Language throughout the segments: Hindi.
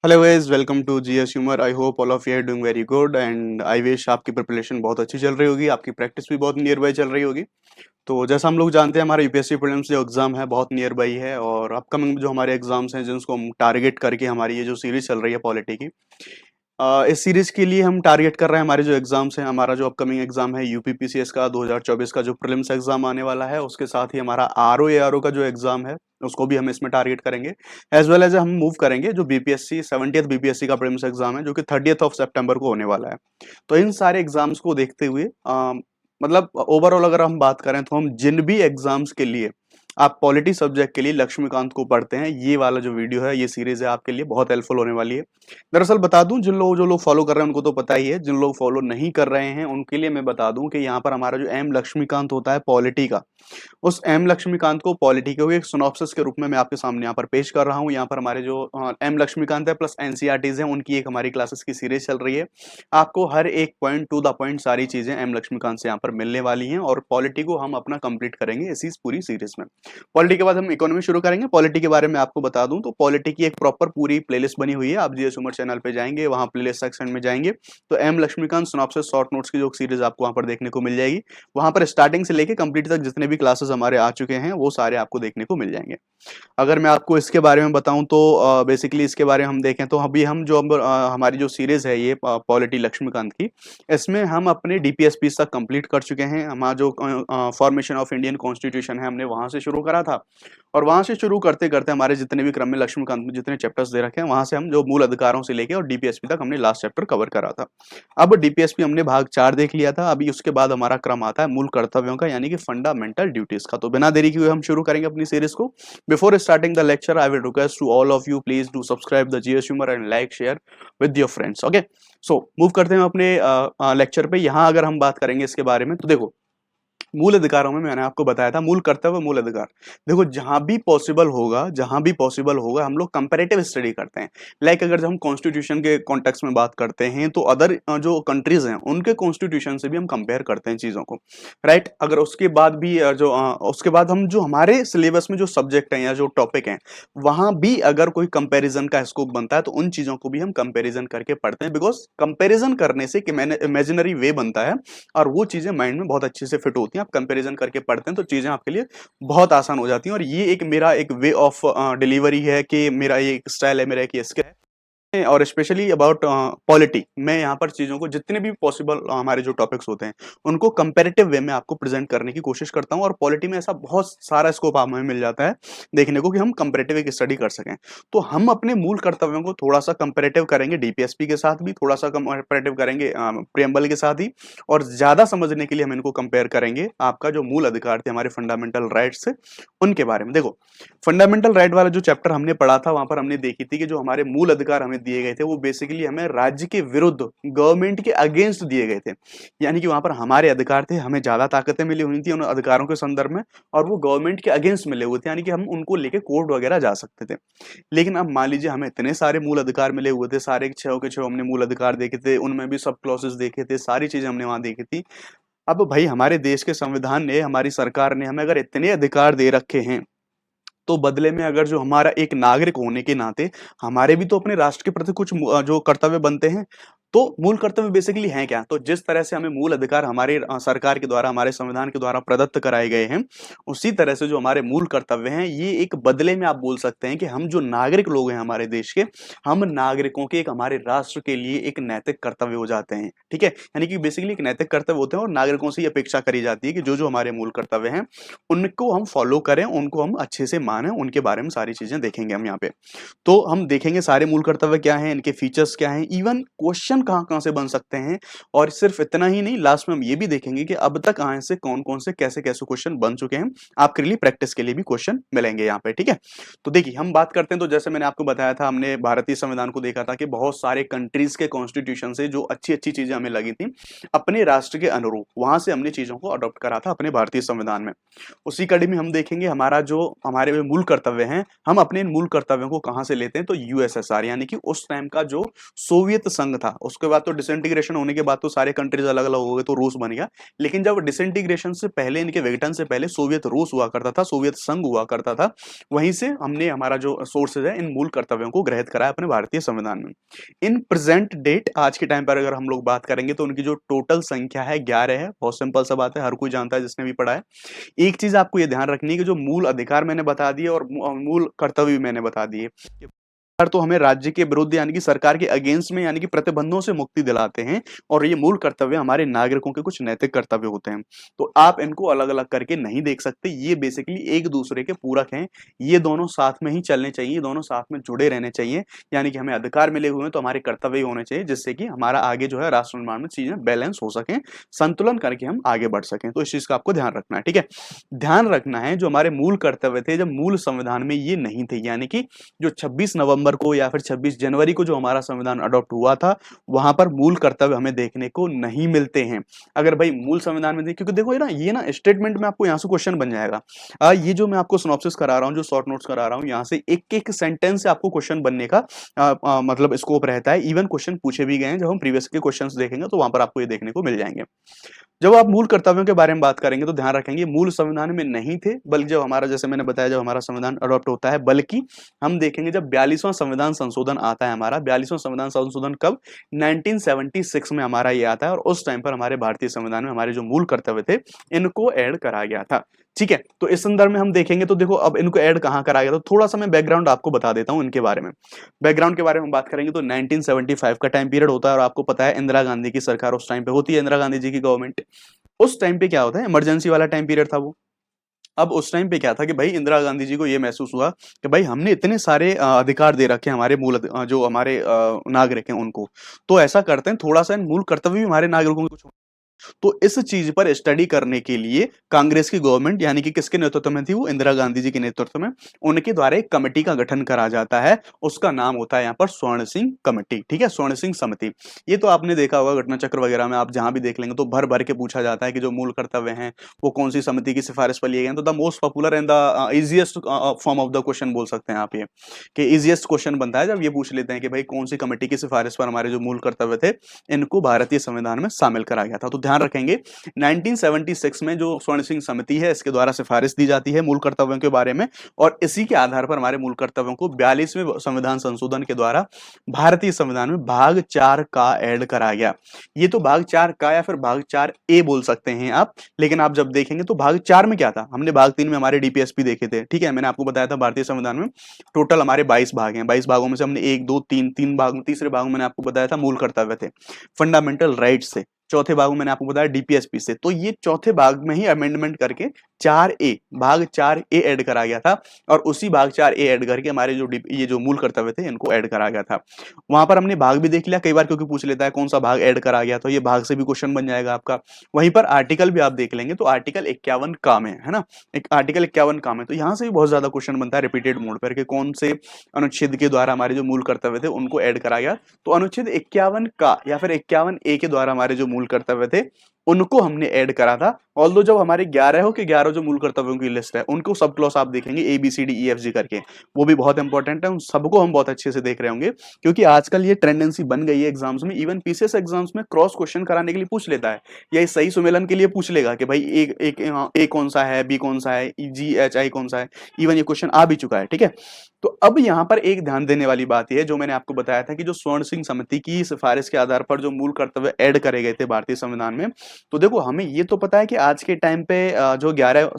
Hello guys, welcome to GS humour. I hope all of you are doing very good and I wish आपकी प्रिपरेशन बहुत अच्छी चल रही होगी, आपकी प्रैक्टिस भी बहुत नियर बाय चल रही होगी। तो जैसा हम लोग जानते हैं, हमारा यूपीएससी प्रीलिम्स जो एग्जाम है बहुत नियर बाई है और अपकमिंग जो हमारे एग्जाम्स हैं जिनको हम टारगेट करके हमारी ये जो सीरीज चल रही है पॉलिटी की, इस सीरीज के लिए हम टारगेट कर रहे हैं हमारे जो एग्जाम्स हैं। हमारा जो अपकमिंग एग्जाम है यूपीपीसीएस का 2024 का जो प्रीलिम्स एग्जाम आने वाला है, उसके साथ ही हमारा आरओ एआरओ का जो एग्जाम है उसको भी हम इसमें टारगेट करेंगे। एज वेल एज हम मूव करेंगे जो बीपीएससी 70th बीपीएससी का प्रीलिम्स एग्जाम है जो कि 30th ऑफ सितंबर को होने वाला है। तो इन सारे एग्जाम्स को देखते हुए मतलब ओवरऑल अगर हम बात करें तो हम जिन भी एग्जाम्स के लिए आप पॉलिटी सब्जेक्ट के लिए लक्ष्मीकांत को पढ़ते हैं, ये वाला जो वीडियो है, ये सीरीज है, आपके लिए बहुत हेल्पफुल होने वाली है। दरअसल बता दूं, जो लोग फॉलो कर रहे हैं उनको तो पता ही है, जिन लोग फॉलो नहीं कर रहे हैं उनके लिए मैं बता दूं कि यहाँ पर हमारा जो एम लक्ष्मीकांत होता है पॉलिटी का, उस एम लक्ष्मीकांत को पॉलिटी के एक सिनॉप्सिस के रूप में मैं आपके सामने यहाँ पर पेश कर रहा हूँ। यहाँ पर हमारे जो एम लक्ष्मीकांत है प्लस एनसीईआरटीज हैं, उनकी एक हमारी क्लासेस की सीरीज चल रही है। आपको हर एक पॉइंट टू द पॉइंट सारी चीजें एम लक्ष्मीकांत से यहाँ पर मिलने वाली हैं और पॉलिटी को हम अपना कंप्लीट करेंगे इसी पूरी सीरीज में। पॉलिटी के बाद हम इकोनॉमी शुरू करेंगे। पॉलिटी के बारे में आपको बता दूं तो पॉलिटी की एक प्रॉपर पूरी प्लेलिस्ट बनी हुई है। आप जीएस उमर चैनल पे जाएंगे, वहां प्लेलिस्ट सेक्शन में जाएंगे तो M Laxmikanth synopsis short notes की जो सीरीज आपको वहां पर देखने को मिल जाएगी। वहां पर स्टार्टिंग से लेके कंप्लीट तक जितने भी क्लासेस हमारे आ चुके हैं वो सारे आपको देखने को मिल जाएंगे। अगर मैं आपको इसके बारे में बताऊं तो बेसिकली इसके बारे में हम देखें तो अभी हम जो हमारी जो सीरीज है ये पॉलिटी लक्ष्मीकांत की, इसमें हम अपने डीपीएसपी तक कंप्लीट कर चुके हैं। हमारा जो फॉर्मेशन ऑफ इंडियन कॉन्स्टिट्यूशन है हमने वहां से शुरू करा था और वहां से शुरू करते करते हमारे जितने भी क्रम में लक्ष्मीकांत में जितने चैप्टर्स दे रखे हैं वहां से हम जो मूल अधिकारों से लेके और डीपीएसपी तक हमने लास्ट चैप्टर कवर करा था। अब डीपीएसपी हमने भाग 4 देख लिया था। अभी उसके बाद हमारा क्रम आता है मूल कर्तव्यों का, यानी कि फंडामेंटल ड्यूटीज का। तो बिना देरी किए हम शुरू करेंगे अपनी सीरीज को। Before starting the lecture, I will request to all of you, please do subscribe the GS Humor and like, share with your friends. Okay, so move करते हैं अपने लेक्चर पे। यहाँ अगर हम बात करेंगे इसके बारे में तो देखो, मूल अधिकारों में मैंने आपको बताया था मूल कर्तव्य मूल अधिकार। देखो जहां भी पॉसिबल होगा हम लोग कंपैरेटिव स्टडी करते हैं। लाइक अगर जब हम कॉन्स्टिट्यूशन के कॉन्टेक्स्ट में बात करते हैं तो अदर जो कंट्रीज हैं उनके कॉन्स्टिट्यूशन से भी हम कंपेयर करते हैं चीजों को, राइट। अगर उसके बाद भी उसके बाद हम जो हमारे सिलेबस में जो सब्जेक्ट हैं या जो टॉपिक हैं वहां भी अगर कोई कंपैरिजन का स्कोप बनता है तो उन चीजों को भी हम कंपैरिजन करके पढ़ते हैं, बिकॉज कंपैरिजन करने से इमेजिनरी वे बनता है और वो चीजें माइंड में बहुत अच्छे से फिट होती हैं। आप कंपैरिजन करके पढ़ते हैं तो चीजें आपके लिए बहुत आसान हो जाती हैं। और ये एक मेरा एक वे ऑफ डिलीवरी है कि मेरा ये एक स्टाइल है, मेरा एक ये स्किल है। और स्पेशली अबाउट पॉलिटी, मैं यहाँ पर चीजों को जितने भी पॉसिबल हमारे जो टॉपिक्स होते हैं उनको कंपैरेटिव वे में आपको प्रेजेंट करने की कोशिश करता हूँ। और पॉलिटी में ऐसा बहुत सारा स्कोप हमें मिल जाता है देखने को कि हम कंपैरेटिव एक स्टडी कर सकें। तो हम अपने मूल कर्तव्यों को थोड़ा सा कंपैरेटिव करेंगे डीपीएसपी के साथ भी, थोड़ा सा कंपैरेटिव करेंगे प्रियम्बल के साथ ही, और ज्यादा समझने के लिए हम इनको कंपेयर करेंगे आपका जो मूल अधिकार थे हमारे फंडामेंटल राइट्स से, उनके बारे में। देखो, फंडामेंटल राइट वाला जो चैप्टर हमने पढ़ा था वहां पर हमने देखी थी कि जो हमारे मूल अधिकार हमें दिए गए थे वो बेसिकली हमें राज्य के विरुद्ध, गवर्नमेंट के अगेंस्ट दिए गए थे। यानी कि वहां पर हमारे अधिकार थे, हमें ज्यादा ताकतें मिली हुई थी उन अधिकारों के संदर्भ में, और वो गवर्नमेंट के अगेंस्ट मिले हुए थे, यानी कि हम उनको लेके कोर्ट वगैरह जा सकते थे। लेकिन अब मान लीजिए हमें इतने सारे मूल अधिकार मिले हुए थे, सारे छह के छह हमने मूल अधिकार देखे थे, उनमें भी सब क्लॉसेस देखे थे, सारी चीजें हमने वहां देखी थी। अब भाई हमारे देश के संविधान ने, हमारी सरकार ने हमें अगर इतने अधिकार दे रखे हैं तो बदले में अगर जो हमारा एक नागरिक होने के नाते हमारे भी तो अपने राष्ट्र के प्रति कुछ जो कर्तव्य बनते हैं। तो मूल कर्तव्य बेसिकली हैं क्या? तो जिस तरह से हमें मूल अधिकार हमारे सरकार के द्वारा, हमारे संविधान के द्वारा प्रदत्त कराए गए हैं, उसी तरह से जो हमारे मूल कर्तव्य हैं ये एक बदले में आप बोल सकते हैं कि हम जो नागरिक लोग हैं हमारे देश के, हम नागरिकों के एक हमारे राष्ट्र के लिए एक नैतिक कर्तव्य हो जाते हैं। ठीक है, यानी कि बेसिकली एक नैतिक कर्तव्य होते हैं और नागरिकों से ये अपेक्षा करी जाती है कि जो जो हमारे मूल कर्तव्य हैं उनको हम फॉलो करें, उनको हम अच्छे से माने, उनके बारे में सारी चीजें देखेंगे हम यहाँ पे। तो हम देखेंगे सारे मूल कर्तव्य क्या हैं, इनके फीचर्स क्या हैं, इवन क्वेश्चन कहाँ कहाँ से बन सकते हैं। और सिर्फ इतना ही नहीं, लास्ट में हम ये भी देखेंगे कि अब तक आए से कौन कौन से कैसे कैसे क्वेश्चन बन चुके हैं। आपके लिए प्रैक्टिस के लिए भी क्वेश्चन मिलेंगे यहाँ पे। ठीक है, तो देखिए हम बात करते हैं। तो जैसे मैंने आपको बताया था, हमने भारतीय संविधान को देखा था कि बहुत सारे कंट्रीज के कॉन्स्टिट्यूशन से जो अच्छी अच्छी चीजें हमें लगी थी अपने राष्ट्र के अनुरूप, वहां से हमने चीजों को अडॉप्ट करा था अपने भारतीय संविधान में। उसी कड़ी में हम देखेंगे हमारा जो हमारे मूल कर्तव्य हैं, हम अपने मूल कर्तव्यों को कहां से लेते हैं, तो यूएसएसआर, यानी कि उस टाइम का जो सोवियत संघ था, उसके बाद तो डिसइंटीग्रेशन होने के बाद तो सारे कंट्रीज अलग अलग हो गए, तो रूस बन गया। लेकिन जब डिसइंटीग्रेशन से पहले, इनके विघटन से पहले सोवियत रूस हुआ करता था, सोवियत संघ हुआ करता था। वहीं से हमने हमारा जो सोर्सेज है इन मूल कर्तव्यों को ग्रहित करा है अपने भारतीय संविधान में। इन प्रेजेंट डेट, आज के टाइम पर अगर हम लोग बात करेंगे तो उनकी जो टोटल संख्या है 11 है। बहुत सिंपल सा बात है, हर कोई जानता है जिसने भी पढ़ा है। एक चीज आपको ये ध्यान रखनी है कि जो मूल अधिकार मैंने बता दिए और मूल कर्तव्य भी मैंने बता दिए, तो हमें राज्य के विरुद्ध यानी कि सरकार के अगेंस्ट में यानी कि प्रतिबंधों से मुक्ति दिलाते हैं। और ये मूल कर्तव्य हमारे नागरिकों के कुछ नैतिक कर्तव्य होते हैं। तो आप इनको अलग अलग करके नहीं देख सकते, ये बेसिकली एक दूसरे के पूरक हैं। ये दोनों साथ में ही चलने चाहिए, दोनों साथ में जुड़े रहने चाहिए। यानी कि हमें अधिकार मिले हुए हैं तो हमारे कर्तव्य होने चाहिए, जिससे कि हमारा आगे जो है राष्ट्र निर्माण में चीजें बैलेंस हो सकें, संतुलन करके हम आगे बढ़ सकें। तो इस चीज का आपको ध्यान रखना है, ठीक है। ध्यान रखना है जो हमारे मूल कर्तव्य थे, जब मूल संविधान में ये नहीं थे, यानी कि जो 26 नवंबर को या फिर 26 जनवरी को जो हमारा संविधान अडॉप्ट हुआ था, वहां पर मूल कर्तव्य हमें देखने को नहीं मिलते हैं। अगर भाई मूल संविधान में, क्योंकि देखो ये ना स्टेटमेंट में आपको यहाँ से क्वेश्चन बन जाएगा। ये जो मैं आपको सिनॉप्सिस करा रहा हूँ, जो शॉर्ट नोट्स करा रहा हूँ, यहाँ से एक एक सेंटेंस से आपको क्वेश्चन बनने का मतलब स्कोप रहता है। इवन क्वेश्चन पूछे भी गए हैं, जब हम प्रीवियस के क्वेश्चन देखेंगे तो वहां पर आपको ये देखने को मिल जाएंगे। जब आप मूल कर्तव्यों के बारे में बात करेंगे तो ध्यान रखेंगे मूल संविधान में नहीं थे, बल्कि जब हमारा, जैसे मैंने बताया, जब हमारा संविधान अडॉप्ट होता है, बल्कि हम देखेंगे जब 42वां संविधान संशोधन आता है हमारा। 42वां संविधान संशोधन कब? 1976 में हमारा ये आता है। और उस टाइम पर हमारे भारतीय संविधान में हमारे जो मूल कर्तव्य थे इनको ऐड करा गया था, ठीक है। तो इस संदर्भ में हम देखेंगे तो देखो अब इनको ऐड कहां करा गया, तो थोड़ा सा मैं बैकग्राउंड आपको बता देता हूं इनके बारे में। बैकग्राउंड के बारे में बात करेंगे तो 1975 का टाइम पीरियड होता है, और आपको पता है इंदिरा गांधी की सरकार उस टाइम पे होती है, इंदिरा गांधी जी की गवर्नमेंट। उस टाइम पे क्या होता है, इमरजेंसी वाला टाइम पीरियड था वो। अब उस टाइम पे क्या था कि भाई इंदिरा गांधी जी को ये महसूस हुआ कि भाई हमने इतने सारे अधिकार दे रखे हैं हमारे जो हमारे नागरिक हैं उनको, तो ऐसा करते हैं थोड़ा सा मूल कर्तव्य भी हमारे नागरिकों के कुछ। तो इस चीज पर स्टडी करने के लिए कांग्रेस की गवर्नमेंट, यानी कि किसके नेतृत्व में थी वो, इंदिरा गांधी जी के नेतृत्व में, उनके द्वारा एक कमेटी का गठन करा जाता है। उसका नाम होता है यहाँ पर स्वर्ण सिंह कमेटी, ठीक है, स्वर्ण सिंह समिति। ये तो आपने देखा होगा घटना चक्र वगैरह में, आप जहां भी देख लेंगे तो भर भर के पूछा जाता है कि जो मूल कर्तव्य हैं वो कौन सी समिति की सिफारिश पर लिए गए। तो the most popular and the easiest form of the question बोल सकते हैं आप ये, कि इजिएस्ट क्वेश्चन बनता है जब ये पूछ लेते हैं कि भाई कौन सी कमेटी की सिफारिश पर हमारे जो मूल कर्तव्य थे इनको भारतीय संविधान में शामिल करा गया था। तो ध्यान रखेंगे 1976 में जो स्वर्ण सिंह समिति है इसके द्वारा सिफारिश दी जाती है मूल कर्तव्यों के बारे में, और इसी के आधार पर हमारे मूल कर्तव्यों को 42वें संविधान संशोधन के द्वारा भारतीय संविधान में भाग 4 का ऐड करा गया। ये तो भाग 4 का या फिर भाग 4 ए बोल सकते हैं आप, लेकिन आप जब देखेंगे तो भाग 4 में क्या था, हमने भाग 3 में हमारे डीपीएसपी देखे थे, ठीक है। मैंने आपको बताया था भारतीय संविधान में टोटल हमारे 22 भाग हैं, 22 भागों में से हमने 1 2 3 भाग, तीसरे भाग में मैंने आपको बताया था मूल कर्तव्य थे, फंडामेंटल राइट्स से। चौथे भाग में मैंने आपको बताया डीपीएसपी से। तो ये चौथे भाग में ही अमेंडमेंट करके 4A, भाग 4A ऐड करा गया था, और उसी भाग 4A ऐड करके हमारे जो ये जो मूल कर्तव्य थे इनको ऐड करा गया था। वहां पर हमने भाग भी देख लिया कई बार, क्योंकि पूछ लेता है कौन सा भाग ऐड करा गया, तो ये भाग से भी क्वेश्चन बन जाएगा आपका। वहीं पर आर्टिकल भी आप देख लेंगे तो आर्टिकल 51 का में है ना, एक आर्टिकल 51 का में, तो यहाँ से भी बहुत ज्यादा क्वेश्चन बनता है रिपीटेड मोड पर कि कौन से अनुच्छेद के द्वारा हमारे जो मूल कर्तव्य थे उनको ऐड करा गया। तो अनुच्छेद 51 का या फिर 51A के द्वारा हमारे जो मूल कर्तव्य थे उनको हमने ऐड करा था। ऑल्दो जब हमारे 11 हो कि 11 जो मूल कर्तव्यों की लिस्ट है उनको सब क्लॉज आप देखेंगे ABCDEFG करके, वो भी बहुत इंपॉर्टेंट है, उन सबको हम बहुत अच्छे से देख रहे होंगे, क्योंकि आजकल ये टेंडेंसी बन गई है एग्जाम्स में। इवन पीसीएस एग्जाम्स में क्रॉस क्वेश्चन कराने के लिए पूछ लेता है, या इस सही सुमेलन के लिए पूछ लेगा कि भाई ए कौन सा है, बी कौन सा है, GHI कौन सा है। इवन ये क्वेश्चन आ भी चुका है, ठीक है। तो अब यहाँ पर एक ध्यान देने वाली बात यह है, जो मैंने आपको बताया था कि जो स्वर्ण सिंह समिति की सिफारिश के आधार पर जो मूल कर्तव्य ऐड करे गए थे भारतीय संविधान में, तो देखो हमें ये तो पता है कि आज के टाइम पे जो 11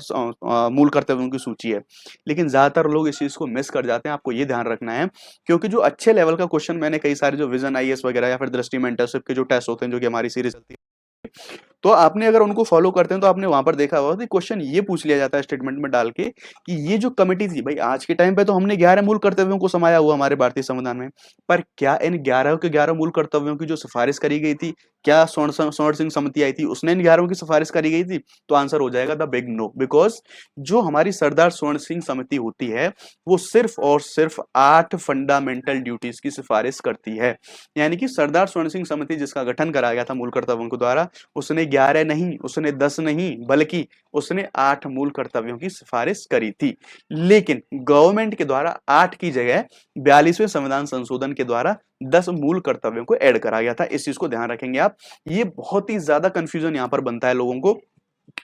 मूल कर्तव्यों की सूची है, लेकिन ज्यादातर लोग इस चीज को मिस कर जाते हैं। आपको ये ध्यान रखना है, क्योंकि जो अच्छे लेवल का क्वेश्चन मैंने कई सारे जो विजन IAS वगैरह या फिर दृष्टि मेंटरशिप के जो टेस्ट होते हैं जो कि हमारी सीरीज चलती है, तो आपने अगर उनको फॉलो करते हैं तो आपने वहां पर देखा होगा कि क्वेश्चन ये पूछ लिया जाता है स्टेटमेंट में डाल के कि ये जो कमेटी थी, भाई आज के टाइम पे तो हमने 11 मूल कर्तव्यों को समाया हुआ हमारे भारतीय संविधान में, पर क्या इन 11 के 11 मूल कर्तव्यों की जो सिफारिश करी गई थी, क्या स्वर्ण सिंह समिति आई थी उसने इन 11 की सिफारिश करी गई थी? तो आंसर हो जाएगा द बिग नो, बिकॉज जो हमारी सरदार स्वर्ण सिंह समिति होती है वो सिर्फ और सिर्फ 8 फंडामेंटल ड्यूटीज की सिफारिश करती है। यानी कि सरदार स्वर्ण सिंह समिति जिसका गठन करा गया था मूल कर्तव्यों के द्वारा, उसने 11 नहीं, उसने 10 नहीं, बल्कि उसने 8 मूल कर्तव्यों की सिफारिश करी थी। लेकिन गवर्नमेंट के द्वारा 8 की जगह 42वें संविधान संशोधन के द्वारा 10 मूल कर्तव्यों को ऐड करा गया था। इस चीज को ध्यान रखेंगे आप। ये बहुत ही ज्यादा कंफ्यूजन यहाँ पर बनता है लोगों को।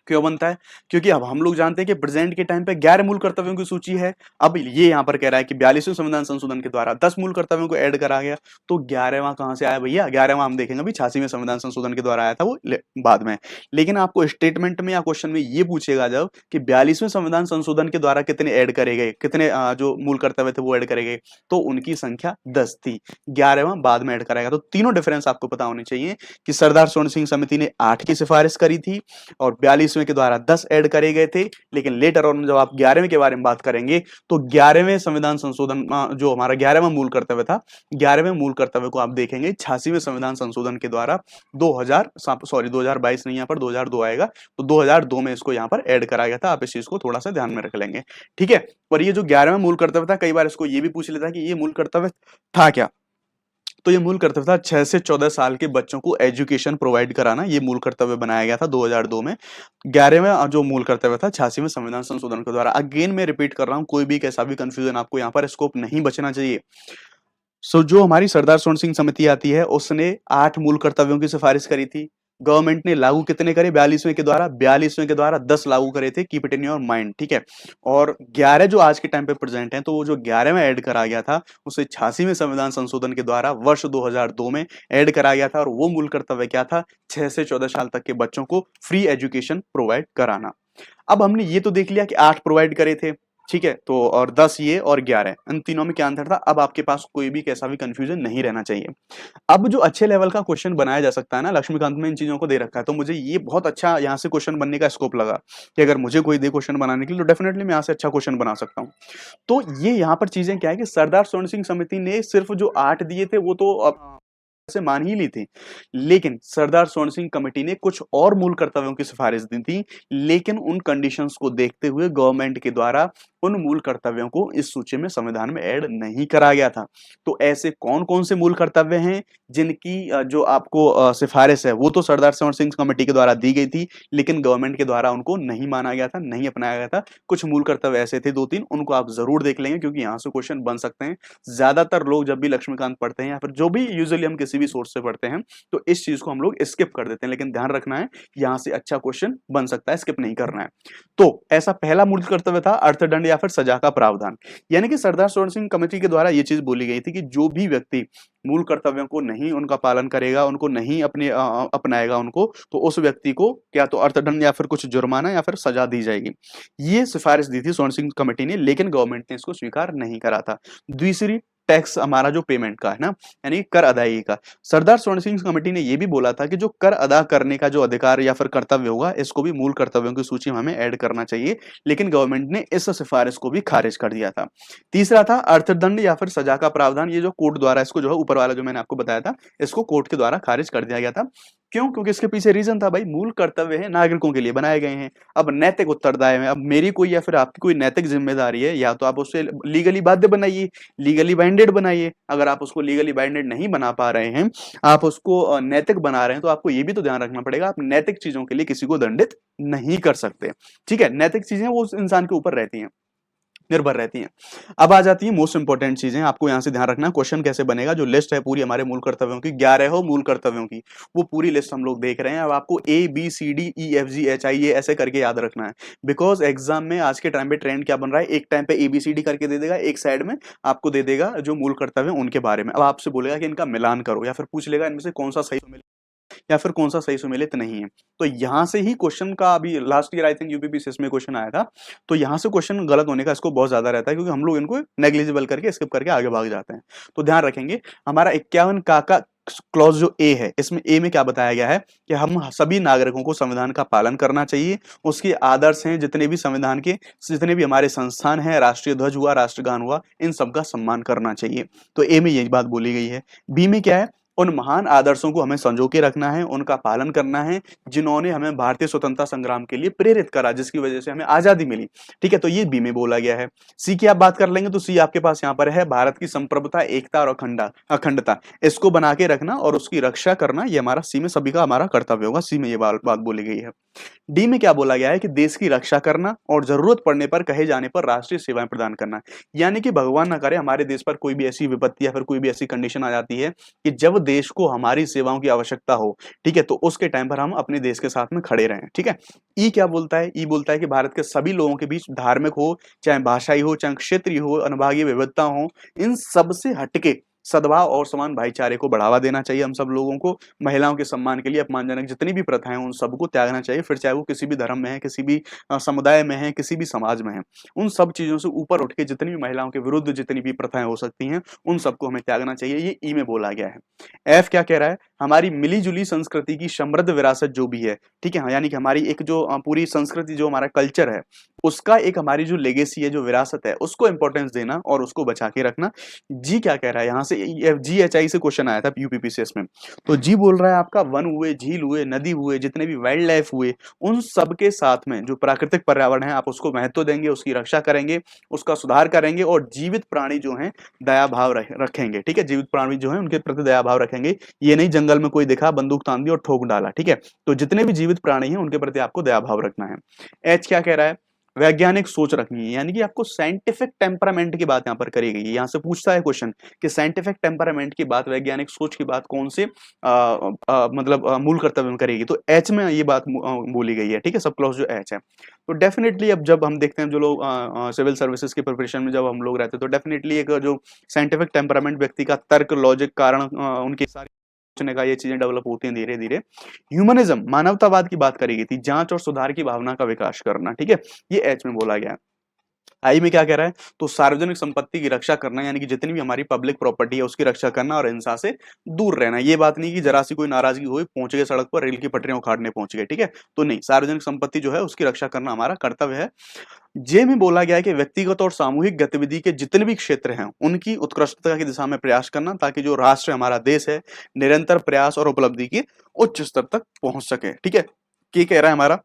क्यों बनता है? क्योंकि अब हम लोग जानते हैं कि प्रेजेंट के टाइम पे 11 मूल कर्तव्यों की सूची है। अब ये यहाँ पर कह रहा है कि 42वें संविधान संशोधन के द्वारा 10 मूल कर्तव्यों को ऐड करा गया। तो 11वां कहां से आया भैया? 11वां हम देखेंगे अभी 86वें संविधान संशोधन के द्वारा आया था, वो बाद में। लेकिन आपको स्टेटमेंट में या क्वेश्चन में ये पूछेगा जब कि 42वें संविधान संशोधन के द्वारा कितने ऐड करे गए, कितने जो मूल कर्तव्य थे वो ऐड करे गए, तो उनकी संख्या 10 थी। 11वां बाद में ऐड कराएगा। तो तीनों डिफरेंस आपको पता होने चाहिए कि सरदार स्वर्ण सिंह समिति ने 8 की सिफारिश करी थी और 42वें के द्वारा 10 ऐड करे गए थे। लेकिन लेटर ऑन जब आप 11वें के बारे में बात करेंगे तो 11वें संविधान संशोधन जो हमारा 11वां मूल कर्तव्य था, 11वें मूल कर्तव्य को आप देखेंगे 86वें संविधान संशोधन के द्वारा 2022 नहीं, यहाँ पर 2002 आएगा, तो 2002 में इसको यहाँ पर ऐड करा गया था। आप इस चीज को थोड़ा सा ध्यान में रख लेंगे, ठीक है। और ये जो 11वां मूल कर्तव्य था, कई बार इसको ये भी पूछ लेता है कि ये मूल कर्तव्य था क्या। तो ये मूल कर्तव्य था 6 से 14 साल के बच्चों को एजुकेशन प्रोवाइड कराना। ये मूल कर्तव्य बनाया गया था 2002 में। 11वां जो मूल कर्तव्य था 86वें संविधान संशोधन के द्वारा। अगेन मैं रिपीट कर रहा हूं, कोई भी कैसा भी कंफ्यूजन आपको यहाँ पर स्कोप नहीं बचना चाहिए। जो हमारी सरदार स्वर्ण सिंह समिति आती है उसने 8 मूल कर्तव्यों की सिफारिश करी थी। गवर्नमेंट ने लागू कितने करे? 42वें के द्वारा 10 लागू करे थे। Keep it in your mind, ठीक है। और 11 जो आज के टाइम पे प्रेजेंट हैं, तो वो जो 11वें ऐड करा गया था उसे 86वें संविधान संशोधन के द्वारा वर्ष 2002 में ऐड करा गया था। और वो मूल कर्तव्य क्या था? 6 से 14 साल तक के बच्चों को फ्री एजुकेशन प्रोवाइड कराना। अब हमने ये तो देख लिया कि 8 प्रोवाइड करे थे, ठीक है। तो और 10 ये और 11, इन तीनों में क्या अंतर था? अब आपके पास कोई भी कैसा भी कंफ्यूजन नहीं रहना चाहिए। अब जो अच्छे लेवल का क्वेश्चन बनाया जा सकता है ना, लक्ष्मीकांत में इन चीजों को दे रखा है, तो मुझे ये बहुत अच्छा यहाँ से क्वेश्चन बनने का स्कोप लगा कि अगर मुझे कोई दे क्वेश्चन बनाने के लिए तो डेफिनेटली मैं यहाँ से अच्छा क्वेश्चन बना सकता हूँ। तो ये यहाँ पर चीजें क्या है कि सरदार स्वर्ण सिंह समिति ने सिर्फ जो 8 दिए थे वो तो से मान ही ली थी, लेकिन सरदार स्वर्ण सिंह कमेटी ने कुछ और मूल कर्तव्यों की सिफारिश दी थी। लेकिन उन कंडीशंस को देखते हुए गवर्नमेंट के द्वारा उन मूल कर्तव्यों को इस सूची में संविधान में ऐड नहीं करा गया था। तो ऐसे कौन कौन से मूल कर्तव्य हैं जिनकी जो आपको सिफारिश है वो तो सरदार स्वर्ण सिंह कमेटी के द्वारा दी गई थी, लेकिन गवर्नमेंट के द्वारा उनको नहीं माना गया था, नहीं अपनाया गया था। कुछ मूल कर्तव्य ऐसे थे 2-3, उनको आप जरूर देख लेंगे क्योंकि यहाँ से क्वेश्चन बन सकते हैं। ज्यादातर लोग जब भी लक्ष्मीकांत पढ़ते हैं या फिर जो भी यूजुअली हम किसी भी सोर्स से पढ़ते हैं तो इस चीज को हम लोग स्किप कर देते हैं, लेकिन ध्यान रखना है यहाँ से अच्छा क्वेश्चन बन सकता है, स्किप नहीं करना है। तो ऐसा पहला मूल कर्तव्य था अर्थदंड या फिर सजा का प्रावधान। यानी कि सरदार स्वर्ण सिंह कमेटी के द्वारा यह चीज बोली गई थी कि जो भी व्यक्ति मूल कर्तव्यों को नहीं उनका पालन करेगा, उनको नहीं अपनाएगा उनको, तो उस व्यक्ति को क्या तो अर्थदंड या फिर कुछ जुर्माना या फिर सजा दी जाएगी। ये सिफारिश दी थी स्वर्ण सिंह कमेटी ने, लेकिन गवर्नमेंट ने इसको स्वीकार नहीं करा था। दूसरी, टैक्स हमारा जो पेमेंट का है ना, यानी कर अदायगी का, सरदार स्वर्ण सिंह कमेटी ने यह भी बोला था कि जो कर अदा करने का जो अधिकार या फिर कर्तव्य होगा इसको भी मूल कर्तव्यों की सूची में हमें ऐड करना चाहिए, लेकिन गवर्नमेंट ने इस सिफारिश को भी खारिज कर दिया था। तीसरा था अर्थदंड या फिर सजा का प्रावधान। ये जो कोर्ट द्वारा इसको जो है ऊपर वाला जो मैंने आपको बताया था, इसको कोर्ट के द्वारा खारिज कर दिया गया था। क्यों? क्योंकि इसके पीछे रीजन था भाई, मूल कर्तव्य है नागरिकों के लिए बनाए गए हैं, अब नैतिक उत्तरदायित्व है। अब मेरी कोई या फिर आपकी कोई नैतिक जिम्मेदारी है, या तो आप उससे लीगली बाध्य बनाइए, लीगली बाइंडेड बनाइए। अगर आप उसको लीगली बाइंडेड नहीं बना पा रहे हैं, आप उसको नैतिक बना रहे हैं, तो आपको ये भी तो ध्यान रखना पड़ेगा आप नैतिक चीजों के लिए किसी को दंडित नहीं कर सकते, ठीक है। नैतिक चीजें वो उस इंसान के ऊपर रहती हैं, निर्भर रहती हैं। अब आ जाती है मोस्ट इंपोर्टेंट चीजें, आपको यहां से ध्यान रखना क्वेश्चन कैसे बनेगा। जो लिस्ट है पूरी हमारे मूल कर्तव्यों की, 11 मूल कर्तव्यों की, वो पूरी लिस्ट हम लोग देख रहे हैं। अब आपको ABCDEFGHI ऐसे करके याद रखना है, बिकॉज एग्जाम में आज के टाइम पे ट्रेंड क्या बन रहा है, एक टाइम पे ABCD करके दे देगा, एक साइड में आपको दे देगा जो मूल कर्तव्य उनके बारे में। अब आपसे बोलेगा कि इनका मिलान करो, या फिर पूछ लेगा इनमें से कौन सा सही या फिर कौन सा सही सुमेलित नहीं है। तो यहां से ही क्वेश्चन का, अभी last year I think UPPCS में क्वेश्चन आया था, तो यहां से क्वेश्चन गलत होने का इसको बहुत ज्यादा रहता है, क्योंकि हम लोग इनको नेग्लिजिबल करके स्किप करके आगे भाग जाते हैं। तो ध्यान रखेंगे हमारा 51 का क्लॉज जो ए है, इसमें ए में क्या बताया गया है कि हम सभी नागरिकों को संविधान का पालन करना चाहिए, उसके आदर्श हैं जितने भी संविधान के, जितने भी हमारे संस्थान हैं, राष्ट्रीय ध्वज हुआ, राष्ट्रगान हुआ, इन सब का सम्मान करना चाहिए। तो ए में यही बात बोली गई है। बी में क्या है, उन महान आदर्शों को हमें संजो के रखना है, उनका पालन करना है, जिन्होंने हमें भारतीय स्वतंत्रता संग्राम के लिए प्रेरित करा, जिसकी वजह से हमें आजादी मिली। ठीक है, तो ये बी में बोला गया है। सी की आप बात कर लेंगे तो सी आपके पास यहाँ पर है, भारत की संप्रभुता, एकता और अखंडता, इसको बना के रखना और उसकी रक्षा करना, ये हमारा सी में सभी का हमारा कर्तव्य होगा। सी में ये बात बोली गई है। डी में क्या बोला गया है कि देश की रक्षा करना और जरूरत पड़ने पर, कहे जाने पर राष्ट्रीय सेवाएं प्रदान करना। यानी कि भगवान ना करे हमारे देश पर कोई भी ऐसी विपत्ति या फिर कोई भी ऐसी कंडीशन आ जाती है कि जब देश को हमारी सेवाओं की आवश्यकता हो, ठीक है, तो उसके टाइम पर हम अपने देश के साथ में खड़े रहें। ठीक है। ई क्या बोलता है? ई बोलता है कि भारत के सभी लोगों के बीच, धार्मिक हो, चाहे भाषाई हो, चाहे क्षेत्रीय हो, अनुभागीय विविधता हो, इन सब से हटके सद्भाव और समान भाईचारे को बढ़ावा देना चाहिए हम सब लोगों को। महिलाओं के सम्मान के लिए अपमानजनक जितनी भी प्रथाएं उन सबको त्यागना चाहिए, फिर चाहे वो किसी भी धर्म में है, किसी भी समुदाय में है, किसी भी समाज में है। उन सब चीजों से ऊपर उठ के जितनी भी महिलाओं के विरुद्ध जितनी भी प्रथाएं हो सकती हैं, उन सबको हमें त्यागना चाहिए। ये ई में बोला गया है। एफ क्या कह रहा है? हमारी मिली जुली संस्कृति की समृद्ध विरासत जो भी है, ठीक है, यानी कि हमारी एक जो पूरी संस्कृति, जो हमारा कल्चर है, उसका एक हमारी जो लेगेसी है, जो विरासत है, उसको इंपॉर्टेंस देना और उसको बचा के रखना। जी क्या कह रहा है यहाँ से? GHI से क्वेश्चन आया था यूपीपीसीएस में। तो जी बोल रहा है आपका वन हुए, झील हुए, नदी हुए, जितने भी वाइल्ड लाइफ हुए, उन सब के साथ में जो प्राकृतिक पर्यावरण है, आप उसको महत्व देंगे, उसकी रक्षा करेंगे, उसका सुधार करेंगे, और जीवित प्राणी जो हैं दया भाव रखेंगे। ठीक है, जीवित प्राणी जो है उनके प्रति दया भाव रखेंगे। ये नहीं जंगल में कोई दिखा, बंदूक तान दी और ठोक डाला। ठीक है, तो जितने भी जीवित प्राणी हैं उनके प्रति आपको दया भाव रखना है। एच क्या कह रहा है? वैज्ञानिक सोच रखनी है, यानी कि आपको साइंटिफिक टेम्परामेंट की बात यहाँ पर करी गई है। यहाँ से पूछता है क्वेश्चन कि साइंटिफिक टेम्परामेंट की बात, वैज्ञानिक सोच की बात कौन से मतलब मूल कर्तव्य में करेगी, तो एच में ये बात बोली गई है। ठीक है, सब क्लॉज जो एच है। तो डेफिनेटली अब जब हम देखते हैं जो लोग सिविल सर्विसेज की प्रिपरेशन में जब हम लोग रहते हैं, तो डेफिनेटली एक जो साइंटिफिक टेम्परामेंट, व्यक्ति का तर्क, लॉजिक, कारण, उनकी सारी सोचने का, ये चीजें डेवलप होती हैं धीरे धीरे। ह्यूमनिज्म, मानवतावाद की बात करी गई थी, जांच और सुधार की भावना का विकास करना। ठीक है, ये एच में बोला गया है। आई में क्या कह रहा है? तो सार्वजनिक संपत्ति की रक्षा करना, यानी कि जितनी भी हमारी पब्लिक प्रॉपर्टी है उसकी रक्षा करना और हिंसा से दूर रहना। ये बात नहीं कि जरा सी कोई नाराजगी हुई, पहुंच गए सड़क पर, रेल की पटरियां उखाड़ने पहुंच गए। ठीक है, तो नहीं, सार्वजनिक संपत्ति जो है उसकी रक्षा करना हमारा कर्तव्य है। जे में बोला गया है कि व्यक्तिगत और सामूहिक गतिविधि के जितने भी क्षेत्र हैं उनकी उत्कृष्टता की दिशा में प्रयास करना, ताकि जो राष्ट्र हमारा देश है निरंतर प्रयास और उपलब्धि के उच्च स्तर तक पहुंच सके। ठीक है, क्या कह रहा है हमारा?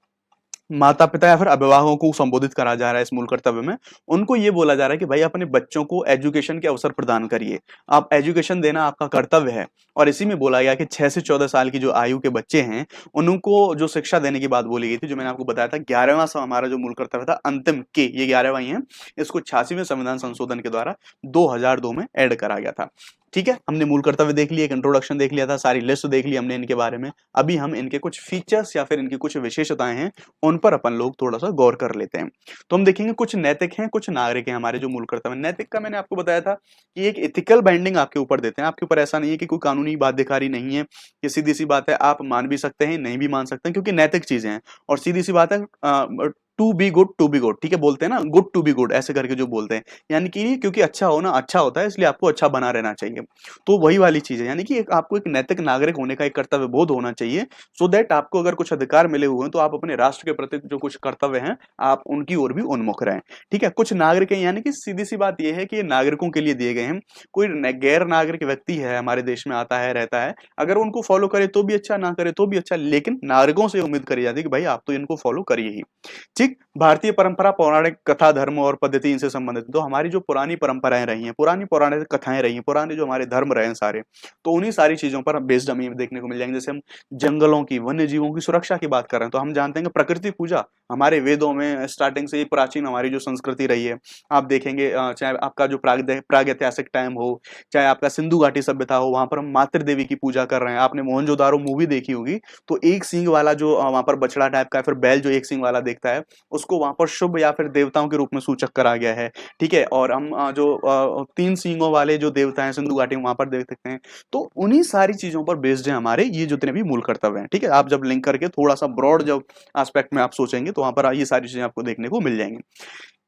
माता पिता या फिर अभिभावकों को संबोधित करा जा रहा है इस मूल कर्तव्य में। उनको ये बोला जा रहा है कि भाई अपने बच्चों को एजुकेशन के अवसर प्रदान करिए, आप एजुकेशन देना आपका कर्तव्य है। और इसी में बोला गया कि 6 से 14 साल की जो आयु के बच्चे हैं उनको जो शिक्षा देने की बात बोली गई थी, जो मैंने आपको बताया था 11वां हमारा जो मूल कर्तव्य था, अंतिम के, ये 11वां ही है। इसको 86वें संविधान संशोधन के द्वारा 2002 में ऐड करा गया था। ठीक है, हमने मूल कर्तव्य देख लिया, एक इंट्रोडक्शन देख लिया था, सारी लिस्ट देख ली हमने इनके बारे में। अभी हम इनके कुछ फीचर्स या फिर इनकी कुछ विशेषताएं हैं, उन पर अपन लोग थोड़ा सा गौर कर लेते हैं। तो हम देखेंगे कुछ नैतिक हैं, कुछ नागरिक हैं हमारे जो मूल कर्तव्य। नैतिक का मैंने आपको बताया था कि एक एथिकल बाइंडिंग आपके ऊपर देते हैं। आपके ऊपर ऐसा नहीं है कि कोई कानूनी बाध्यकारी नहीं है, कि सीधी सी बात है आप मान भी सकते हैं, नहीं भी मान सकते हैं, क्योंकि नैतिक चीजें हैं। और सीधी सी बात है, to be good, to be good, ठीक है, बोलते हैं ना, गुड टू बी गुड, ऐसे करके जो बोलते हैं, यानी कि क्योंकि अच्छा होना अच्छा होता है, इसलिए आपको अच्छा बना रहना चाहिए। तो वही वाली चीज है, यानी कि आपको एक नैतिक नागरिक होने का एक कर्तव्य बोध होना चाहिए, सो दैट आपको अगर कुछ अधिकार मिले हुए हैं तो आप अपने राष्ट्र के प्रति जो कुछ कर्तव्य हैं आप उनकी ओर भी उन्मुख रहें। ठीक है, कुछ नागरिक हैं, यानी कि सीधी सी बात यह है कि ये नागरिकों के लिए दिए गए हैं। कोई गैर नागरिक व्यक्ति है हमारे देश में, आता है, रहता है, अगर उनको फॉलो करे तो भी अच्छा, ना करे तो भी अच्छा, लेकिन नागरिकों से उम्मीद करी जाती है कि भाई आप तो इनको फॉलो करिए ही। ठीक, भारतीय परंपरा, पौराणिक कथा, धर्म और पद्धति इनसे संबंधित। तो हमारी जो पुरानी परंपराएं रही हैं, पुरानी पौराणिक कथाएं रही हैं, पुराने जो हमारे धर्म रहे हैं सारे, तो उन्हीं सारी चीजों पर बेस्ड हमें देखने को मिल जाएंगे। जैसे हम जंगलों की, वन्य जीवों की सुरक्षा की बात कर रहे हैं, तो हम जानते हैं कि प्रकृति पूजा हमारे वेदों में स्टार्टिंग से ही प्राचीन हमारी जो संस्कृति रही है। आप देखेंगे चाहे आपका जो प्रागैतिहासिक टाइम हो, चाहे आपका सिंधु घाटी सभ्यता हो, वहां पर हम मातृ देवी की पूजा कर रहे हैं। आपने मोहनजोदारो मूवी देखी होगी, तो एक सींग वाला जो वहां पर बछड़ा टाइप का, फिर बैल जो एक सींग वाला देखता है, उसको वहां पर शुभ या फिर देवताओं के रूप में सूचक करा गया है। ठीक है, और हम जो 3 सींगों वाले जो देवता हैं सिंधु घाटी में, वहां पर देख सकते हैं। तो उन्हीं सारी चीजों पर बेस्ड है हमारे ये जितने भी मूल कर्तव्य हैं। ठीक है, आप जब लिंक करके थोड़ा सा ब्रॉड जब एस्पेक्ट में आप सोचेंगे तो वहां पर ये सारी चीजें आपको देखने को मिल जाएंगी।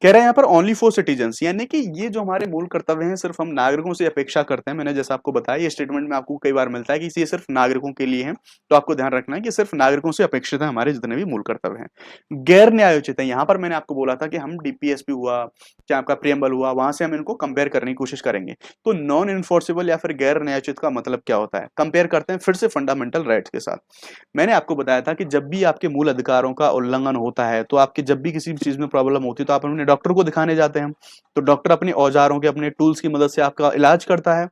कह रहे हैं यहाँ पर ओनली फॉर सिटीजन्स, यानी कि ये जो हमारे मूल कर्तव्य हैं सिर्फ हम नागरिकों से अपेक्षा करते हैं। मैंने जैसा आपको बताया ये स्टेटमेंट में आपको कई बार मिलता है कि ये सिर्फ नागरिकों के लिए है, तो आपको ध्यान रखना है कि सिर्फ नागरिकों से अपेक्षित है हमारे जितने भी मूल कर्तव्य हैं। गैर न्यायोचित है, यहाँ पर मैंने आपको बोला था कि हम डीपीएसपी हुआ, चाहे आपका प्रियम्बल हुआ, वहां से हम इनको कंपेयर करने की कोशिश करेंगे। तो नॉन इन्फोर्सेबल या फिर गैर न्यायोचित का मतलब क्या होता है, कंपेयर करते हैं फिर से फंडामेंटल राइट्स के साथ। मैंने आपको बताया था कि जब भी आपके मूल अधिकारों का उल्लंघन होता है, तो आपके जब भी किसी भी चीज में प्रॉब्लम होती है, तो आप अपने डॉक्टर को दिखाने जाते हैं। तो डॉक्टर अपने औजारों के, अपने टूल्स की मदद से आपका इलाज करता है।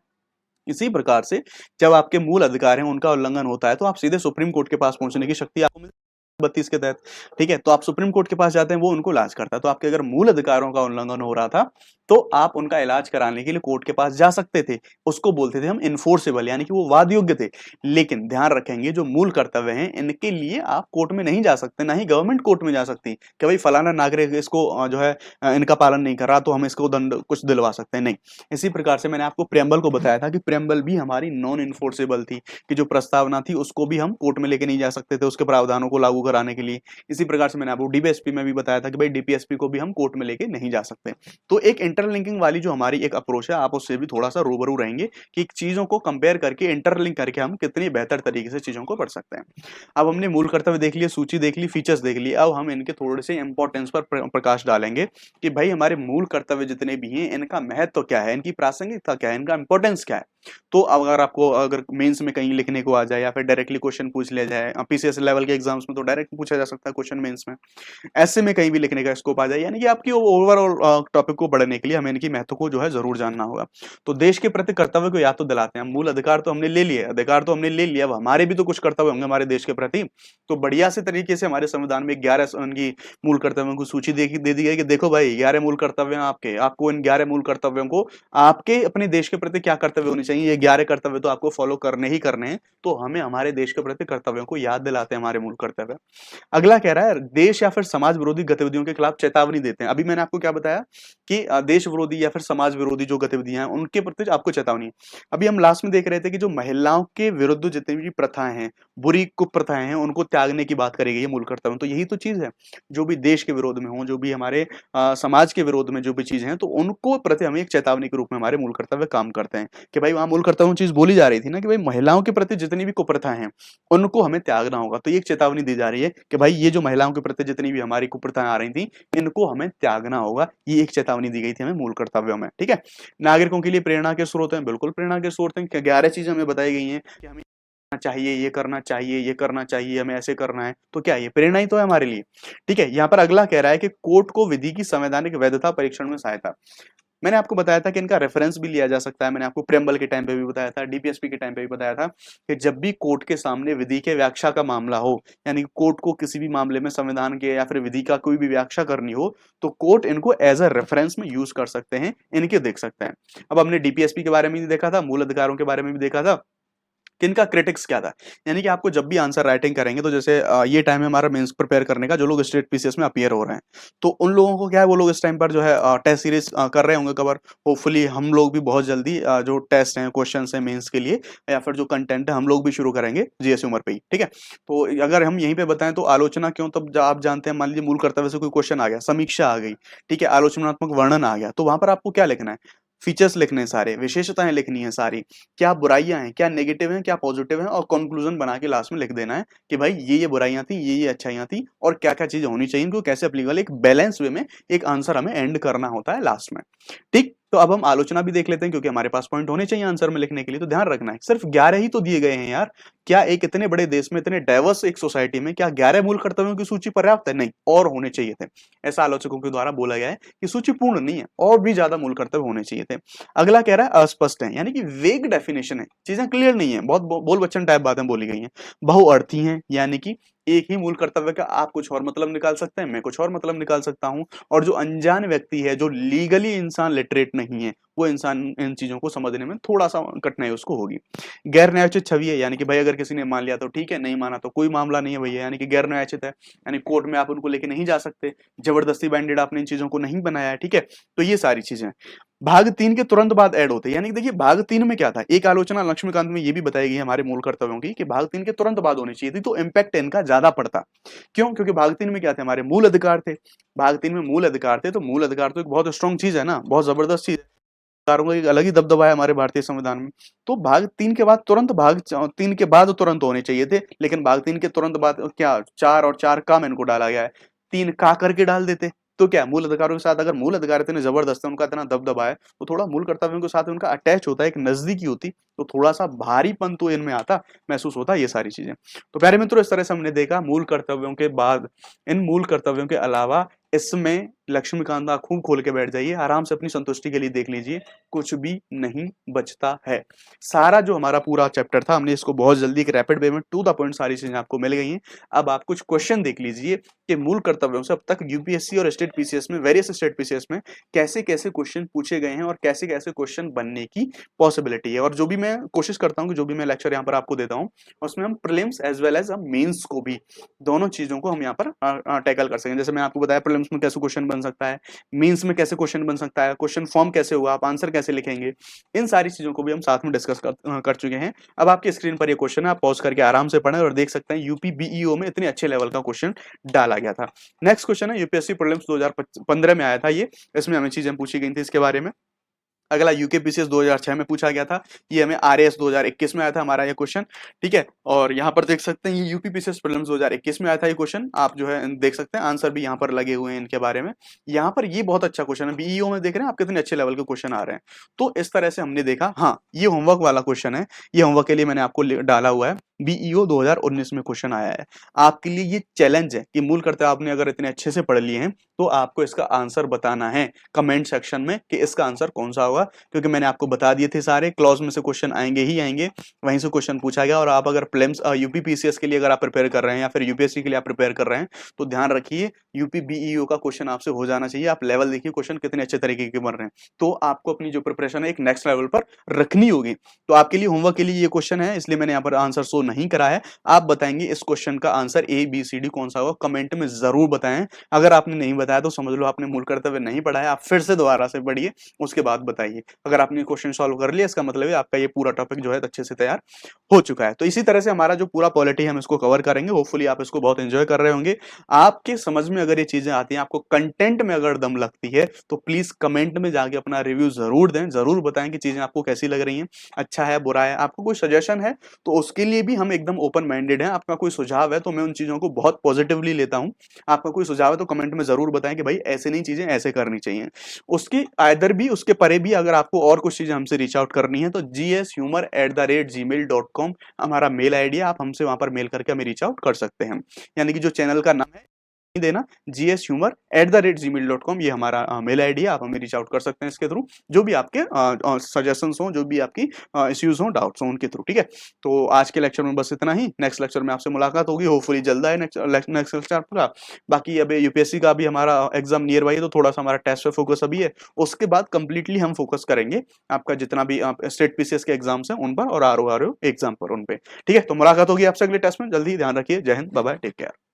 इसी प्रकार से जब आपके मूल अधिकार हैं उनका उल्लंघन होता है, तो आप सीधे सुप्रीम कोर्ट के पास पहुंचने की शक्ति आपको मिलती है 32 के तहत। ठीक है, तो आप सुप्रीम कोर्ट के पास जाते हैं, वो उनको इलाज करता है। तो आपके अगर मूल अधिकारों का उल्लंघन हो रहा था, तो आप उनका इलाज कराने के लिए कोर्ट के पास जा सकते थे। उसको बोलते थे हम इन्फोर्सेबल, यानी कि वो वाद योग्य थे। लेकिन ध्यान रखेंगे जो मूल कर्तव्य हैं इनके लिए आप कोर्ट में नहीं जा सकते, ना ही गवर्नमेंट कोर्ट में जा सकती कि भाई फलाना नागरिक इसको जो है इनका पालन नहीं कर रहा, तो हम इसको दंड कुछ दिलवा सकते हैं, नहीं। इसी प्रकार से मैंने आपको प्रेम्बल को बताया था कि प्रेम्बल भी हमारी नॉन इन्फोर्सेबल थी, कि जो प्रस्तावना थी उसको भी हम कोर्ट में लेके नहीं जा सकते थे उसके प्रावधानों को लागू कराने के लिए। इसी प्रकार से मैंने आपको डीपीएसपी में भी बताया था कि भाई डीपीएसपी को भी हम कोर्ट में लेके नहीं जा सकते। तो एक इंटरलिंकिंग वाली जो हमारी एक अप्रोच है, आप उससे भी थोड़ा सा रूबरू रहेंगे कि चीजों को कंपेयर करके, इंटरलिंक करके हम कितनी बेहतर तरीके से चीजों को पढ़ सकते हैं। अब हमने मूल कर्तव्य देख लिए, सूची देख ली, फीचर्स देख लिए। अब हम इनके थोड़े से इंपॉर्टेंस पर प्रकाश डालेंगे कि भाई हमारे मूल कर्तव्य जितने भी हैं इनका महत्व क्या है, इनकी प्रासंगिकता क्या है, इनका इंपॉर्टेंस क्या है। तो अगर मेंस में कहीं लिखने को आ जाए या फिर डायरेक्टली क्वेश्चन पूछ लिया जाए, पीसीएस लेवल के एग्जाम्स में तो डायरेक्ट पूछा जा सकता है क्वेश्चन मेंस में, ऐसे में कहीं भी लिखने का स्कोप आ जाए, यानी कि आपकी ओवरऑल टॉपिक को बढ़ने के लिए हमें इनकी महत्व को जो है जरूर जानना होगा। तो देश के प्रति कर्तव्य को याद तो दिलाते हैं, मूल अधिकार तो हमने ले लिए, अधिकार तो हमने ले लिया, अब हमारे भी तो कुछ कर्तव्य होंगे हमारे देश के प्रति। तो बढ़िया से तरीके से हमारे संविधान में 11 उनकी मूल कर्तव्यों की सूची दे दी गई कि देखो भाई 11 मूल कर्तव्य हैं आपके, आपको इन 11 मूल कर्तव्यों को, आपके अपने देश के प्रति क्या कर्तव्य होने चाहिए, ये 11 कर्तव्य तो आपको फॉलो करने ही करने हैं। तो हमें हमारे देश के प्रति कर्तव्यों को याद दिलाते हैं हमारे मूल कर्तव्य। अगला कह रहा है देश या फिर समाज विरोधी गतिविधियों के खिलाफ चेतावनी देते हैं। अभी मैंने आपको क्या बताया कि देश विरोधी या फिर समाज विरोधी जो गतिविधियां हैं उनके प्रति आपको चेतावनी है। अभी हम लास्ट में देख रहे थे कि जो महिलाओं के विरुद्ध जितनी भी प्रथाएं हैं, बुरी कुप्रथाएं हैं, उनको त्यागने की बात करी गई है मूल कर्तव्य। तो यही तो चीज है, जो भी देश के विरोध में हो, जो भी हमारे समाज के विरोध में जो भी चीजें हैं, तो उनको प्रति हम एक चेतावनी के रूप में हमारे मूल कर्तव्य काम करते हैं। कि भाई वहां मूल कर्तव्य चीज बोली जा रही थी ना कि भाई महिलाओं के प्रति जितनी भी कुप्रथाएं हैं उनको हमें त्यागना होगा। तो ये एक चेतावनी दी जा रही है कि भाई ये जो महिलाओं के प्रति जितनी भी हमारी कुप्रथाएं आ रही थी इनको हमें त्यागना होगा। ये एक चेतावनी दी गई थी हमें मूल कर्तव्यों में। ठीक है, नागरिकों के लिए प्रेरणा के स्रोत हैं, बिल्कुल प्रेरणा के स्रोत हैं। 11 चीजें हमें बताई गई हैं कि हमें चाहिए, ये करना चाहिए, ये करना चाहिए, हमें ऐसे करना है। तो क्या ये प्रेरणा ही तो है हमारे लिए। ठीक है, यहाँ पर अगला कह रहा है कि कोर्ट को विधि की संवैधानिक वैधता परीक्षण में सहायता। मैंने आपको बताया था कि इनका रेफरेंस भी लिया जा सकता है। मैंने आपको प्रेम्बल के टाइम पे भी बताया था, डीपीएसपी के टाइम पे भी बताया था कि जब भी कोर्ट के सामने विधि के व्याख्या का मामला हो, यानी कोर्ट को किसी भी मामले में संविधान के या फिर विधि का कोई भी व्याख्या करनी हो, तो कोर्ट इनको एज अ रेफरेंस में यूज कर सकते हैं, इनके देख सकते हैं। अब हमने डीपीएसपी के बारे में भी देखा था, मूल अधिकारों के बारे में भी देखा था, किनका क्रिटिक्स क्या था। यानी कि आपको जब भी आंसर राइटिंग करेंगे, तो जैसे ये टाइम है हमारा मेंस प्रिपेयर करने का, जो लोग स्टेट पीसीएस में अपीयर हो रहे हैं, तो उन लोगों को क्या है, वो लोग इस टाइम पर जो है टेस्ट सीरीज कर रहे होंगे कवर। होपफुली हम लोग भी बहुत जल्दी जो टेस्ट हैं, क्वेश्चन है मेंस के लिए, या फिर जो कंटेंट है हम लोग भी शुरू करेंगे जीएस उमर पे ही। ठीक है, तो अगर हम यहीं पे बताएं तो आलोचना क्यों, तब आप जानते हैं मान लीजिए मूल कर्तव्य से कोई क्वेश्चन आ गया, समीक्षा आ गई, ठीक है, आलोचनात्मक वर्णन आ गया, तो वहां पर आपको क्या लिखना है, फीचर्स लिखने हैं, सारे विशेषताएं लिखनी है सारी, क्या बुराइयां हैं, क्या नेगेटिव हैं, क्या पॉजिटिव हैं, और कंक्लूजन बना के लास्ट में लिख देना है कि भाई ये बुराइयां थी, ये अच्छाइयां थी, और क्या क्या चीजें होनी चाहिए, इनको कैसे अप्लीकेबल, एक बैलेंस वे में एक आंसर हमें एंड करना होता है लास्ट में। ठीक, तो अब हम आलोचना भी देख लेते हैं, क्योंकि हमारे पास पॉइंट होने चाहिए आंसर में लिखने के लिए। तो ध्यान रखना है सिर्फ 11 ही तो दिए गए हैं यार। क्या एक इतने बड़े देश में, इतने डाइवर्स एक सोसाइटी में, क्या 11 मूल कर्तव्यों की सूची पर्याप्त है? नहीं, और होने चाहिए थे। ऐसा आलोचकों के द्वारा बोला गया है कि सूची पूर्ण नहीं है, और भी ज्यादा मूल कर्तव्य होने चाहिए थे। अगला कह रहा है अस्पष्ट है, यानी कि वेग डेफिनेशन है, चीजें क्लियर नहीं है, बहुत बोल बच्चन टाइप बातें बोली गई हैं। बहुअर्थी हैं, यानी कि एक ही मूल कर्तव्य का आप कुछ और मतलब निकाल सकते हैं, मैं कुछ और मतलब निकाल सकता हूं। और जो अनजान व्यक्ति है, जो लीगली इंसान लिटरेट नहीं है, वो इंसान इन चीज़ों को समझने में थोड़ा-सा कठिनाई उसको होगी। गैर न्यायोचित छवि है, यानी कि भाई अगर किसी ने मान लिया तो ठीक है, नहीं माना तो कोई मामला नहीं है भैया, यानी कि गैर न्यायोचित है, यानी कोर्ट में आप उनको लेके नहीं जा सकते, ज़बरदस्ती बाइंडेड आपने इन चीज़ों को नहीं बनाया है, ठीक है? तो ये सारी चीज़ें। भाग 3 के तुरंत बाद ऐड होते हैं, यानी कि देखिए भाग 3 में क्या था, एक आलोचना लक्ष्मीकांत में ये भी बताई गई है हमारे मूल कर्तव्यों की कि भाग 3 के तुरंत बाद होनी चाहिए थी, तो इम्पैक्ट इनका ज़्यादा पड़ता। क्यों? क्योंकि भाग 3 में क्या थे, हमारे मूल अधिकार थे। भाग 3 में मूल अधिकार थे, तो मूल अधिकार तो एक बहुत स्ट्रॉन्ग चीज़ है ना, बहुत ज़बरदस्त चीज़ है। अधिकारों का एक अलग ही दबदबा है हमारे भारतीय संविधान में। तो भाग 3 के बाद तुरंत भाग 3 के बाद तुरंत होने चाहिए थे, लेकिन भाग 3 के तुरंत बाद क्या 4 और 4 काम इनको डाला गया है। 3 का करके डाल देते, तो क्या मूल अधिकारों के साथ अगर मूल अधिकार इतने जबरदस्त है, उनका इतना दबदबा है, तो थोड़ा मूल कर्तव्यों के साथ उनका अटैच होता है, एक नज़दीकी होती, तो थोड़ा-सा भारीपन तो इनमें आता, महसूस होता, ये सारी चीज़ें। तो प्यारे मित्रों, इस तरह से हमने देखा मूल कर्तव्यों के बाद इन मूल कर्तव्यों के अलावा इसमें लक्ष्मीकांत आप खूब खोल के बैठ जाइए, आराम से अपनी संतुष्टि के लिए देख लीजिए, कुछ भी नहीं बचता है। सारा जो हमारा पूरा चैप्टर था, हमने इसको बहुत जल्दी एक रैपिड वे में टू द पॉइंट सारी चीज़ें आपको मिल गई हैं। अब आप कुछ क्वेश्चन देख लीजिए कि मूल कर्तव्यों से अब तक यूपीएससी और स्टेट पीसीएस में, वेरियस स्टेट पीसीएस में कैसे-कैसे क्वेश्चन पूछे गए हैं और कैसे-कैसे क्वेश्चन बनने की पॉसिबिलिटी है। और जो भी मैं कोशिश करता हूँ कि जो भी मैं लेक्चर यहाँ पर आपको देता हूँ, उसमें हम prelims as well as mains को भी, दोनों चीज़ों को हम यहाँ पर टैकल कर सकें। जैसे मैं आपको बताया प्रीलिम्स में कैसे क्वेश्चन बन सकता है, मेंस में कैसे क्वेश्चन बन सकता है, क्वेश्चन फॉर्म कैसे होगा, आप आंसर कैसे लिखेंगे, इन सारी चीज़ों को भी हम साथ में डिस्कस कर चुके हैं। अब आपकी स्क्रीन पर ये क्वेश्चन है, आप पॉज़ करके आराम से पढ़ें और देख सकते हैं यूपी बीईओ में इतने अच्छे लेवल का क्वेश्चन डाला गया था। नेक्स्ट क्वेश्चन है यूपीएससी प्रीलिम्स 2015 में आया था ये, इसमें हमें चीज़ें पूछी गई थी इसके बारे में। अगला यूकेपीसीएस 2006 में पूछा गया था, ये हमें आरएएस 2021 में आया था हमारा ये क्वेश्चन, ठीक है? और यहाँ पर देख सकते हैं ये यूपीपीसीएस प्रीलिम्स 2021 में आया था ये क्वेश्चन, आप जो है देख सकते हैं आंसर भी यहाँ पर लगे हुए हैं इनके बारे में। यहाँ पर ये बहुत अच्छा क्वेश्चन है, बीईओ में देख रहे हैं आप कितने अच्छे लेवल के क्वेश्चन आ रहे हैं। तो इस तरह से हमने देखा, हाँ, ये होमवर्क वाला क्वेश्चन है, ये होमवर्क के लिए मैंने आपको डाला हुआ है, बीईओ 2019 में क्वेश्चन आया है। आपके लिए ये चैलेंज है कि मूल कर्तव्य आपने अगर इतने अच्छे से पढ़ लिए हैं, तो आपको इसका आंसर बताना है कमेंट सेक्शन में कि इसका आंसर कौन-सा होगा, क्योंकि मैंने आपको बता दिए थे सारे क्लॉज में से क्वेश्चन आएँगे ही आएँगे, वहीं से क्वेश्चन पूछा गया। और आप अगर प्रीलिम्स यूपी पीसीएस के लिए अगर आप प्रिपेयर कर रहे हैं या फिर यूपीएससी के लिए आप प्रिपेयर कर रहे हैं, तो ध्यान रखिए यूपी बीईओ का क्वेश्चन आपसे हो जाना चाहिए। आप लेवल देखिए क्वेश्चन कितने अच्छे तरीके के बन रहे हैं, तो आपको अपनी जो प्रिपरेशन है एक नेक्स्ट लेवल पर रखनी होगी। तो आपके लिए होमवर्क के लिए ये क्वेश्चन है, इसलिए मैंने यहाँ पर आंसर शो नहीं करा है। आप बताएंगे इस क्वेश्चन का answer A B C D कौन सा होगा, कमेंट में जरूर बताएं। अगर आपने नहीं बताया तो समझ लो आपने मूल कर्तव्य नहीं पढ़ा है, आप फिर से दोबारा से पढ़िए, उसके बाद बताइए। अगर आपने क्वेश्चन सॉल्व कर लिया, इसका मतलब है आपका ये पूरा टॉपिक जो है अच्छे से तैयार हो चुका है। तो इसी तरह से हमारा जो पूरा पॉलिटी है हम इसको कवर करेंगे, होपफुली आप इसको बहुत एंजॉय कर रहे होंगे। आपके समझ में अगर ये चीजें आती हैं, आपको कंटेंट में अगर दम लगती है, तो प्लीज कमेंट में जाके अपना रिव्यू जरूर दें, जरूर बताएं कि चीजें आपको कैसी लग रही हैं, अच्छा है बुरा है। आपको कोई सजेशन है तो उसके लिए भी हम एकदम ओपन माइंडेड हैं। आपका कोई सुझाव है तो मैं उन चीजों को बहुत पॉजिटिवली लेता हूं। आपका कोई सुझाव है तो कमेंट में जरूर बताएं कि भाई ऐसे नहीं, चीजें ऐसे करनी चाहिए। उसकी आइदर भी, उसके परे भी अगर आपको और कुछ चीजें हमसे रीच आउट करनी है तो gshumor@gmail.com हमारा मेल आईडी है, आप हमसे वहां पर मेल करके हमें रीच आउट कर सकते हैं। यानी कि जो चैनल का नाम है देना gshumor@gmail.com, ये हमारा मेल आईडी है, आप हमें रीच आउट कर सकते हैं इसके थ्रू, जो भी आपके सजेशंस हो, जो भी आपकी इश्यूज हो, डाउट्स हो, उनके थ्रू, ठीक है? तो आज के लेक्चर में बस इतना ही। नेक्स्ट लेक्चर में आपसे मुलाकात होगी, होपफुली जल्द है नेक्स्ट लेक्चर का। बाकी अब यूपीएससी का भी हमारा एग्जाम नियर बाई है, तो थोड़ा सा हमारा टेस्ट पे फोकस अभी है, उसके बाद कंप्लीटली हम फोकस करेंगे आपका जितना भी स्टेट पीसीएस के एग्जाम्स हैं उन पर और आरओ एग्जाम पर, उन पे, ठीक है? तो मुलाकात होगी आपसे अगले टेस्ट में, जल्दी। ध्यान रखिए, जय हिंद, बाय बाय, टेक केयर।